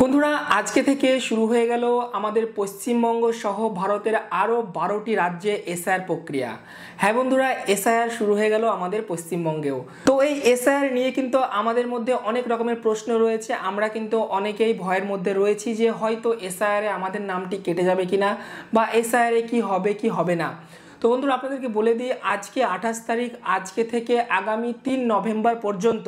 বন্ধুরা আজকে থেকে শুরু হয়ে গেল আমাদের পশ্চিমবঙ্গ সহ ভারতের আরও 12টি রাজ্যে এসআইআর প্রক্রিয়া। হ্যাঁ বন্ধুরা, এসআইআর শুরু হয়ে গেল আমাদের পশ্চিমবঙ্গেও। তো এই এসআইআর নিয়ে কিন্তু আমাদের মধ্যে অনেক রকমের প্রশ্ন রয়েছে। আমরা কিন্তু অনেকেই ভয়ের মধ্যে রয়েছি যে হয়তো এসআইআরে আমাদের নামটি কেটে যাবে কিনা, বা এসআইআরে কি হবে কি হবে না। তো বন্ধুরা আপনাদেরকে বলে দিই, আজকে 28 তারিখ, আজকে থেকে আগামী 3 নভেম্বর পর্যন্ত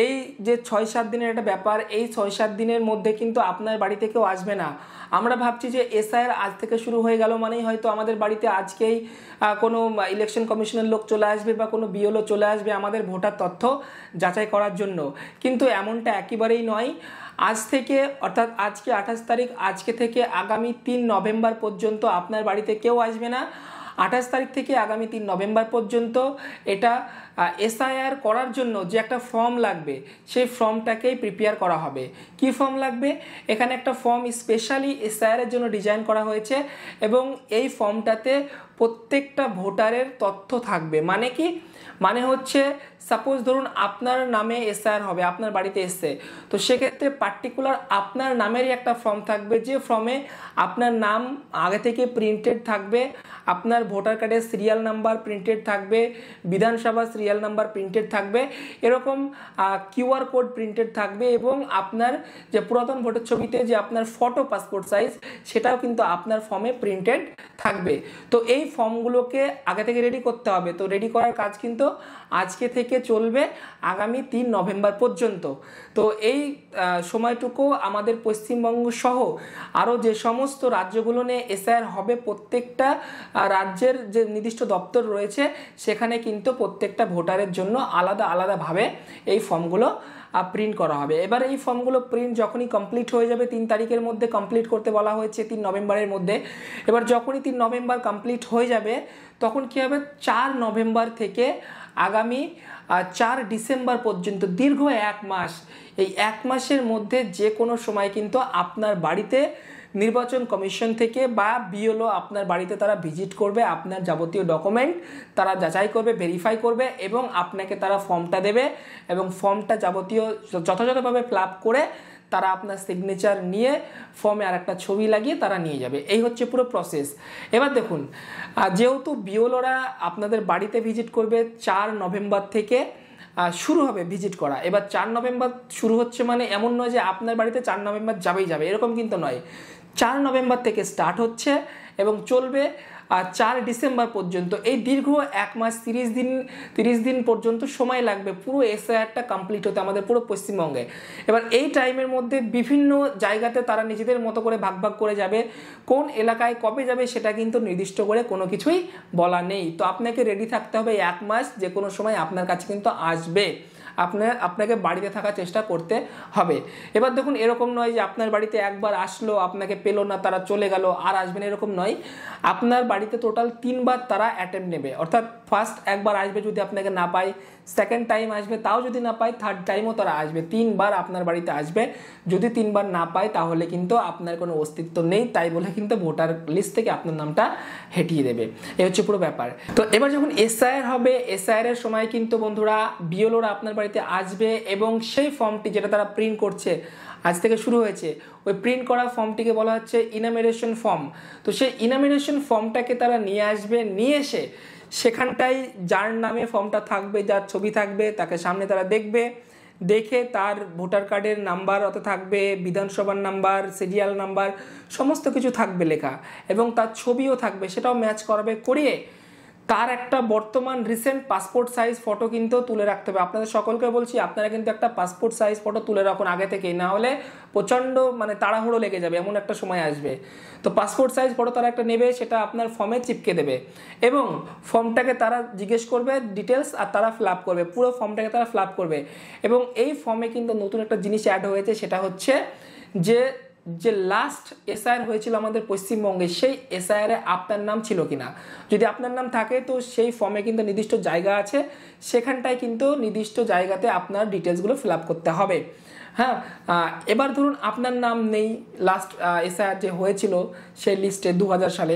এই যে 6-7 দিনের একটা ব্যাপার, এই 6-7 দিনের মধ্যে কিন্তু আপনার বাড়িতে কেউ আসবে না। আমরা ভাবছি যে এসআইআর আজ থেকে শুরু হয়ে গেল মানেই হয়তো আমাদের বাড়িতে আজকেই কোনো ইলেকশন কমিশনের লোক চলে আসবে বা কোনো বিএলও চলে আসবে আমাদের ভোটার তথ্য যাচাই করার জন্য, কিন্তু এমনটা একেবারেই নয়। আজ থেকে অর্থাৎ আজকে 28 তারিখ, আজকে থেকে আগামী 3 নভেম্বর পর্যন্ত আপনার বাড়িতে কেউ আসবে না। 28 তারিখ থেকে আগামী 3 নভেম্বর পর্যন্ত এটা এসআইআর করার জন্য যে একটা ফর্ম লাগবে, সেই ফর্মটাকেই প্রিপেয়ার করা হবে। কি ফর্ম লাগবে? এখানে একটা ফর্ম স্পেশালি এসআইআরের জন্য ডিজাইন করা হয়েছে এবং এই ফর্মটাতে প্রত্যেকটা ভোটারের তথ্য থাকবে। মানে কি? মানে হচ্ছে সাপোজ ধরুন আপনার নামে এসআইআর হবে, আপনার বাড়িতে এসছে, তো সেক্ষেত্রে পার্টিকুলার আপনার নামেরই একটা ফর্ম থাকবে, যে ফর্মে আপনার নাম আগে থেকে প্রিন্টেড থাকবে, আপনার ভোটার কার্ডের সিরিয়াল নাম্বার প্রিন্টেড থাকবে, বিধানসভা সিরিয়াল নাম্বার প্রিন্টেড থাকবে, এরকম কিউআর কোড প্রিন্টেড থাকবে, এবং আপনার যে পুরাতন ভোটার ছবিতে যে আপনার ফটো পাসপোর্ট সাইজ, সেটাও কিন্তু আপনার ফর্মে প্রিন্টেড থাকবে। তো এই ফর্মগুলোকে আগে থেকে রেডি করতে হবে। তো রেডি করার কাজ কিন্তু আজকে থেকে চলবে আগামী 3 নভেম্বর পর্যন্ত। তো এই সময়টুকু আমাদের পশ্চিমবঙ্গ সহ আরও যে সমস্ত রাজ্যগুলো নিয়ে এসআইআর হবে, প্রত্যেকটা রাজ্যের যে নির্দিষ্ট দপ্তর রয়েছে সেখানে কিন্তু প্রত্যেকটা ভোটারের জন্য আলাদা আলাদাভাবে এই ফর্মগুলো প্রিন্ট করা হবে। এবার এই ফর্মগুলো প্রিন্ট যখনই কমপ্লিট হয়ে যাবে, 3 তারিখের মধ্যে কমপ্লিট করতে বলা হয়েছে, 3 নভেম্বরের মধ্যে। এবার যখনই 3 নভেম্বর কমপ্লিট হয়ে যাবে, তখন কী হবে, 4 নভেম্বর থেকে আগামী 4 ডিসেম্বর পর্যন্ত দীর্ঘ 1 মাস, এই 1 মাসের মধ্যে যে কোনো সময় কিন্তু আপনার বাড়িতে নির্বাচন কমিশন থেকে বা বিএলও আপনার বাড়িতে তারা ভিজিট করবে, আপনার যাবতীয় ডকুমেন্ট তারা যাচাই করবে, ভেরিফাই করবে, এবং আপনাকে তারা ফর্মটা দেবে, এবং ফর্মটা যাবতীয় যথাযথভাবে ফিল আপ করে তারা আপনার সিগনেচার নিয়ে ফর্মে আর একটা ছবি লাগিয়ে তারা নিয়ে যাবে। এই হচ্ছে পুরো প্রসেস। এবার দেখুন, যেহেতু বিএলওরা আপনাদের বাড়িতে ভিজিট করবে, 4 নভেম্বর থেকে শুরু হবে ভিজিট করা। এবার 4 নভেম্বর শুরু হচ্ছে মানে এমন নয় যে আপনার বাড়িতে 4 নভেম্বর যাবেই যাবে, এরকম কিন্তু নয়। 4 নভেম্বর থেকে স্টার্ট হচ্ছে এবং চলবে 4 ডিসেম্বর পর্যন্ত। এই দীর্ঘ 1 মাস 30 দিন পর্যন্ত সময় লাগবে পুরো এসআইআরটা কমপ্লিট হতে আমাদের পুরো পশ্চিমবঙ্গে। এবার এই টাইমের মধ্যে বিভিন্ন জায়গাতে তারা নিজেদের মতো করে ভাগ ভাগ করে যাবে, কোন এলাকায় কবে যাবে সেটা কিন্তু নির্দিষ্ট করে কোনো কিছুই বলা নেই। তো আপনাকে রেডি থাকতে হবে, 1 মাস যে কোনো সময় আপনার কাছে কিন্তু আসবে, আপনাকে বাড়িতে থাকার চেষ্টা করতে হবে। এবার দেখুন, এরকম নয় যে আপনার বাড়িতে একবার আসলো, আপনাকে পেলো না, তারা চলে গেল, আর আসবেন, এরকম নয়। আপনার বাড়িতে টোটাল 3 বার তারা অ্যাটেম্প নেবে। অর্থাৎ ফার্স্ট একবার আসবে, যদি আপনাকে না পায়, সেকেন্ড টাইম আসবে, তাও যদি না পায়, থার্ড টাইমও তারা আসবে। 3 বার আপনার বাড়িতে আসবে। যদি 3 বার না পায় তাহলে কিন্তু আপনার কোনো অস্তিত্ব নেই, তাই বলে কিন্তু ভোটার লিস্ট থেকে আপনার নামটা হেঁটিয়ে দেবে। এই হচ্ছে পুরো ব্যাপার। তো এবার যখন এসআইআর হবে, এসআইআর এর সময় কিন্তু বন্ধুরা বিএলওরা আপনার বাড়িতে আসবে, এবং সেই ফর্মটি যেটা তারা প্রিন্ট করছে, আজ থেকে শুরু হয়েছে, ওই প্রিন্ট করা ফর্মটিকে বলা হচ্ছে ইনামিনেশন ফর্ম। তো সেই ইনামিনেশন ফর্মটাকে তারা নিয়ে আসবে, নিয়ে এসে সেখানটায় যার নামে ফর্মটা থাকবে, যার ছবি থাকবে, তাকে সামনে তারা দেখবে, দেখে তার ভোটার কার্ডের নাম্বার অত থাকবে, বিধানসভার নাম্বার, সিরিয়াল নাম্বার, সমস্ত কিছু থাকবে লেখা, এবং তার ছবিও থাকবে, সেটাও ম্যাচ করাবে, করিয়ে তার একটা বর্তমান রিসেন্ট পাসপোর্ট সাইজ ফটো কিন্তু তুলে রাখতে হবে। আপনাদের সকলকে বলছি, আপনারা কিন্তু একটা পাসপোর্ট সাইজ ফটো তুলে রাখুন আগে থেকেই, না হলে প্রচণ্ড তাড়াহুড়ো লেগে যাবে, এমন একটা সময় আসবে। তো পাসপোর্ট সাইজ ফটো তারা একটা নেবে, সেটা আপনার ফর্মে চিপকে দেবে, এবং ফর্মটাকে তারা জিজ্ঞেস করবে ডিটেলস, আর তারা ফিল আপ করবে, পুরো ফর্মটাকে তারা ফিল আপ করবে। এবং এই ফর্মে কিন্তু নতুন একটা জিনিস অ্যাড হয়েছে, সেটা হচ্ছে যে লাস্ট এসআইআর হয়েছিল আমাদের পশ্চিমবঙ্গে, সেই এসআইআরে আপনার নাম ছিল কিনা। যদি আপনার নাম থাকে তো সেই ফর্মে কিন্তু নির্দিষ্ট জায়গা আছে, সেখানটায় কিন্তু নির্দিষ্ট জায়গাতে আপনার ডিটেলসগুলো ফিল আপ করতে হবে। হ্যাঁ, এবার ধরুন আপনার নাম নেই লাস্ট এসআইআর যে হয়েছিল সেই লিস্টে 2000 সালে,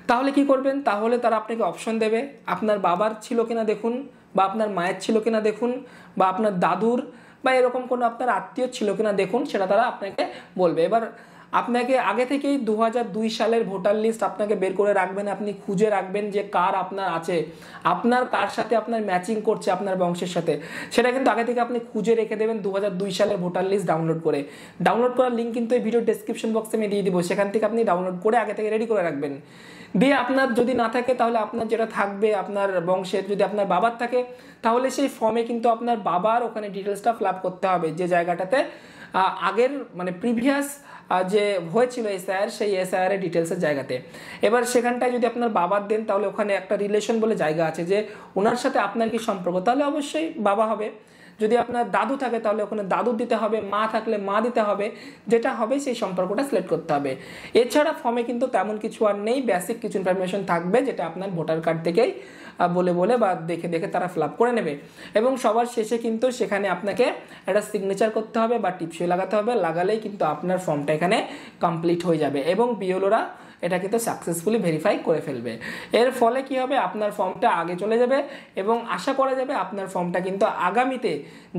তাহলে কি করবেন? তাহলে তারা আপনাকে অপশন দেবে, আপনার বাবার ছিল কিনা দেখুন, বা আপনার মায়ের ছিল কিনা দেখুন, বা আপনার দাদুর বা এরকম কোনো আপনার আত্মীয় ছিল কিনা দেখুন, সেটা তারা আপনাকে বলবে। এবার আপনাকে আগে থেকেই 2002 সালের ভোটার লিস্ট আপনাকে বের করে রাখবেন, আপনি খুঁজে রাখবেন যে কার আপনার আছে, আপনার কার সাথে আপনার ম্যাচিং করছে আপনার বংশের সাথে, সেটা কিন্তু আগে থেকে আপনি খুঁজে রেখে দেবেন 2002 সালের ভোটার লিস্ট ডাউনলোড করে। ডাউনলোড করার লিঙ্ক কিন্তু এই ভিডিও ডেসক্রিপশন বক্সে আমি দিয়ে দিব, সেখান থেকে আপনি ডাউনলোড করে আগে থেকে রেডি করে রাখবেন। দিয়ে আপনার যদি না থাকে তাহলে আপনার যেটা থাকবে আপনার বংশের, যদি আপনার বাবার থাকে তাহলে সেই ফর্মে কিন্তু আপনার বাবার ওখানে ডিটেলসটা ফিল আপ করতে হবে, যে জায়গাটাতে আগের মানে প্রিভিয়াস যে হয়েছিল এসআইআর, সেই এসআইআর এর ডিটেলসের জায়গাতে। এবার সেখানটায় যদি আপনার বাবার দেন তাহলে ওখানে একটা রিলেশন বলে জায়গা আছে, যে ওনার সাথে আপনার কি সম্পর্ক, তাহলে অবশ্যই বাবা হবে। যদি আপনার দাদু থাকে তাহলে ওখানে দাদু দিতে হবে, মা থাকলে মা দিতে হবে, যেটা হবে সেই সম্পর্কটা সিলেক্ট করতে হবে। এছাড়া ফর্মে কিন্তু তেমন কিছু আর নেই, বেসিক কিছু ইনফরমেশন থাকবে যেটা আপনার ভোটার কার্ড থেকেই বলে বলে বা দেখে দেখে তারা ফিল আপ করে নেবে। এবং সবার শেষে কিন্তু সেখানে আপনাকে একটা সিগনেচার করতে হবে বা টিপসই লাগাতে হবে, লাগালেই কিন্তু আপনার ফর্মটা এখানে কমপ্লিট হয়ে যাবে এবং বিএলওরা এটা কিন্তু সাকসেসফুলি ভেরিফাই করে ফেলবে। এর ফলে কি হবে, আপনার ফর্মটা আগে চলে যাবে এবং আশা করা যাবে আপনার ফর্মটা কিন্তু আগামীতে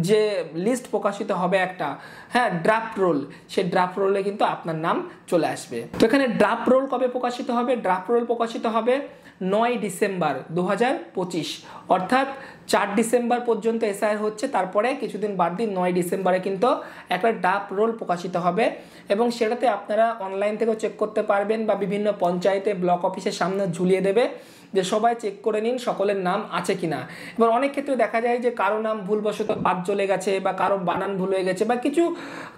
যে লিস্ট প্রকাশিত হবে একটা, হ্যাঁ, ড্রাফট রোল, সেই ড্রাফট রোলে কিন্তু আপনার নাম চলে আসবে। তো এখানে ড্রাফট রোল কবে প্রকাশিত হবে? ড্রাফট রোল প্রকাশিত হবে 9 ডিসেম্বর 2025, অর্থাৎ 4 ডিসেম্বর পর্যন্ত এসআইআর হচ্ছে, তারপরে কিছুদিন বাদ দিয়ে 9 ডিসেম্বরে কিন্তু একটা ড্রাফট রোল প্রকাশিত হবে এবং সেটাতে আপনারা অনলাইন থেকেও চেক করতে পারবেন বা বিভিন্ন পঞ্চায়েতে ব্লক অফিসের সামনে ঝুলিয়ে দেবে যে সবাই চেক করে নিন সকলের নাম আছে কিনা। এবার অনেক ক্ষেত্রে দেখা যায় যে কারো নাম ভুলবশত বাদ চলে গেছে বা কারো বানান ভুল হয়ে গেছে বা কিছু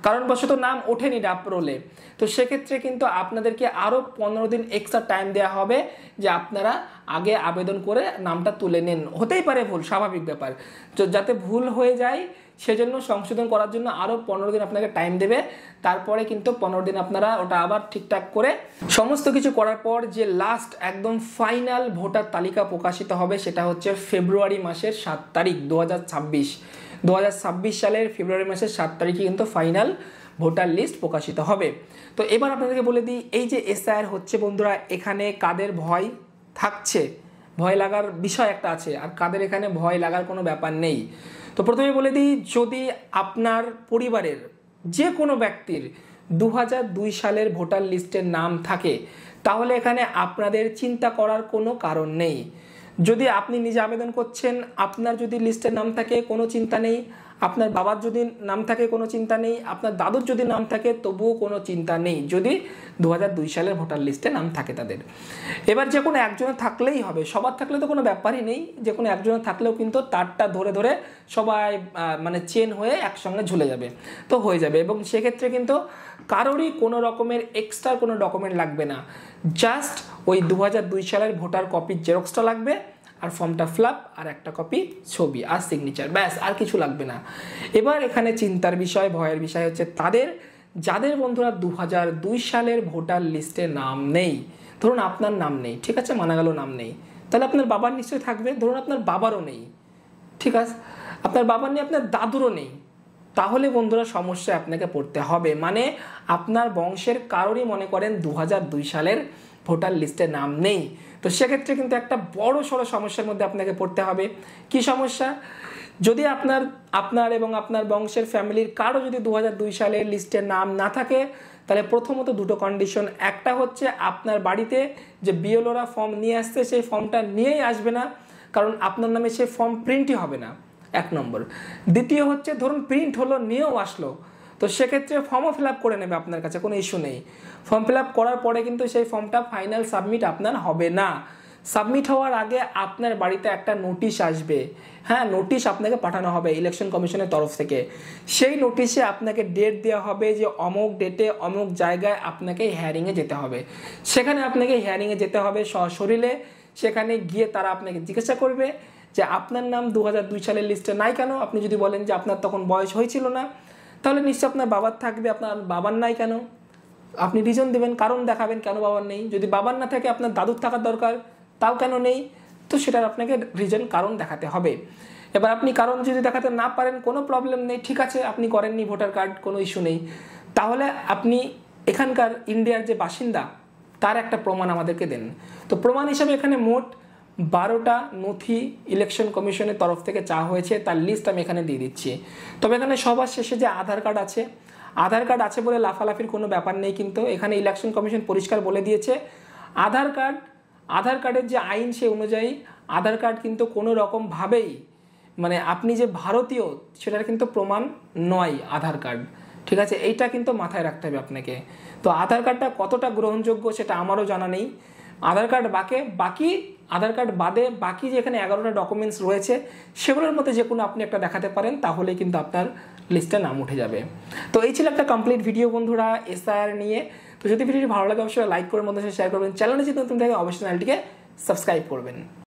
কারণবশত নাম ওঠেনি ড্রাফট রোলে, তো সেক্ষেত্রে কিন্তু আপনাদেরকে আরও 15 দিন এক্সট্রা টাইম দেওয়া হবে যে আপনারা আগে আবেদন করে নামটা তুলে নিন। হতেই পারে ভুল, স্বাভাবিক ব্যাপার, তো যাতে ভুল হয়ে যায় সেজন্য সংশোধন করার জন্য আরও 15 দিন আপনাকে টাইম দেবে। তারপরে কিন্তু 15 দিন আপনারা ওটা আবার ঠিকঠাক করে সমস্ত কিছু করার পর যে লাস্ট একদম ফাইনাল ভোটার তালিকা প্রকাশিত হবে সেটা হচ্ছে ফেব্রুয়ারি মাসের 7 তারিখ 2026 সালের ফেব্রুয়ারি মাসের 7 তারিখে কিন্তু ফাইনাল ভোটার লিস্ট প্রকাশিত হবে। তো এবার আপনাদেরকে বলে দিই, এই যে এসআইআর হচ্ছে বন্ধুরা, এখানে কাদের ভয় থাকছে, ভয় লাগার বিষয় একটা আছে, আর কাদের এখানে ভয় লাগার কোনো ব্যাপার নেই। তো প্রথমে বলে দিই, যদি আপনার পরিবারের যে কোনো ব্যক্তির 2002 সালের ভোটার লিস্টের নাম থাকে তাহলে এখানে আপনাদের চিন্তা করার কোনো কারণ নেই। যদি আপনি নিজে আবেদন করছেন, আপনার যদি লিস্টের নাম থাকে কোনো চিন্তা নেই, আপনার বাবার যদি নাম থাকে কোনো চিন্তা নেই, আপনার দাদুর যদি নাম থাকে তবুও কোনো চিন্তা নেই, যদি 2002 সালের ভোটার লিস্টে নাম থাকে তাদের। এবার যে কোনো একজনের থাকলেই হবে, সবার থাকলে তো কোনো ব্যাপারই নেই, যে কোনো একজনের থাকলেও কিন্তু তারটা ধরে ধরে সবাই মানে চেন হয়ে একসঙ্গে ঝুলে যাবে, তো হয়ে যাবে। এবং সেক্ষেত্রে কিন্তু কারোরই কোনো রকমের এক্সট্রা কোনো ডকুমেন্ট লাগবে না, জাস্ট ওই 2002 সালের ভোটার কপির জেরক্সটা লাগবে আর ফর্মটা ফিল আপ আর একটা কপি ছবি আর সিগনেচার, ব্যাস, আর কিছু লাগবে না। এবার এখানে চিন্তার বিষয়, ভয়ের বিষয় হচ্ছে তাদের যাদের বন্ধুরা 2002 সালের ভোটার লিস্টে নাম নেই। ধরুন আপনার নাম নেই, ঠিক আছে, মানা গেল নাম নেই, তাহলে আপনার বাবার নিশ্চয়ই থাকবে। ধরুন আপনার বাবারও নেই, ঠিক আছে, আপনার বাবার নেই, আপনার দাদুরও নেই, তাহলে বন্ধুরা সমস্যায় আপনাকে পড়তে হবে। মানে আপনার বংশের কারোরই মনে করেন 2002 সালের ভোটার লিস্টে নাম নেই, তো সেক্ষেত্রে কিন্তু একটা বড় সড়ো সমস্যার মধ্যে আপনাকে পড়তে হবে। কি সমস্যা? যদি আপনার এবং আপনার বংশের ফ্যামিলির কারো যদি 2002 সালের লিস্টে নাম না থাকে তাহলে প্রথমত দুটো কন্ডিশন, একটা হচ্ছে আপনার বাড়িতে যে বিএলওরা ফর্ম নিয়ে আসছে সেই ফর্মটা নিয়েই আসবে না, কারণ আপনার নামে সেই ফর্ম প্রিন্টই হবে না, 1 নম্বর। দ্বিতীয় হচ্ছে ধরুন প্রিন্ট হলো, নিয়েও আসলো, তো সেক্ষেত্রে ফর্মও ফিল আপ করে নেবে আপনার কাছে, কোনো ইস্যু নেই। ফর্ম ফিল আপ করার পরে কিন্তু সেই ফর্মটা ফাইনাল সাবমিট আপনার হবে না। সাবমিট হওয়ার আগে আপনার বাড়িতে একটা নোটিশ আসবে, হ্যাঁ, নোটিশ আপনাকে পাঠানো হবে ইলেকশন কমিশনের তরফ থেকে। সেই নোটিশে আপনাকে ডেট দেওয়া হবে যে অমুক ডেটে অমুক জায়গায় আপনাকে হিয়ারিংয়ে যেতে হবে। সেখানে আপনাকে হিয়ারিংয়ে যেতে হবে সশরীরে। সেখানে গিয়ে তারা আপনাকে জিজ্ঞাসা করবে যে আপনার নাম 2002 সালের লিস্টে নাই কেন। আপনি যদি বলেন যে আপনার তখন বয়স হয়েছিল না, তাহলে নিশ্চয় আপনার বাবার থাকবে, আপনার বাবার নাই কেন, আপনি রিজন দেবেন, কারণ দেখাবেন কেন বাবার নেই। যদি বাবার না থাকে আপনার দাদুর থাকার দরকার, তাও কেন নেই, তো সেটার আপনাকে রিজন কারণ দেখাতে হবে। এবার আপনি কারণ যদি দেখাতে না পারেন কোনো প্রবলেম নেই, ঠিক আছে, আপনি করেননি ভোটার কার্ড, কোনো ইস্যু নেই, তাহলে আপনি এখানকার ইন্ডিয়ার যে বাসিন্দা তার একটা প্রমাণ আমাদেরকে দেন। তো প্রমাণ হিসাবে এখানে মোট 12টা নথি ইলেকশন কমিশনের তরফ থেকে চাওয়া হয়েছে, তার লিস্ট আমি এখানে দিয়ে দিচ্ছি। তবে এখানে সবার শেষে যে আধার কার্ড আছে, আধার কার্ড আছে বলে লাফালাফির কোনো ব্যাপার নেই, কিন্তু এখানে ইলেকশন কমিশন পরিষ্কার বলে দিয়েছে আধার কার্ডের যে আইন সে অনুযায়ী আধার কার্ড কিন্তু কোনো রকমভাবেই মানে আপনি যে ভারতীয় সেটার কিন্তু প্রমাণ নয় আধার কার্ড, ঠিক আছে? এইটা কিন্তু মাথায় রাখতে হবে আপনাকে। তো আধার কার্ডটা কতটা গ্রহণযোগ্য সেটা আমারও জানা নেই। আধার কার্ড আধার কার্ড বাদে বাকি যে এখানে 11টা ডকুমেন্টস রয়েছে সেগুলোর মধ্যে যে কোনো আপনি একটা দেখাতে পারেন, তাহলেই কিন্তু আপনার লিস্টে নাম উঠে যাবে। তো এই ছিল একটা কমপ্লিট ভিডিও বন্ধুরা এসআইআর নিয়ে। তো যদি ভিডিওটি ভালো লাগে অবশ্যই লাইক করে মধ্যে শেয়ার করবেন, চ্যানেলে যদি নতুন থাকে অবশ্যই চ্যানেলটিকে সাবস্ক্রাইব করবেন।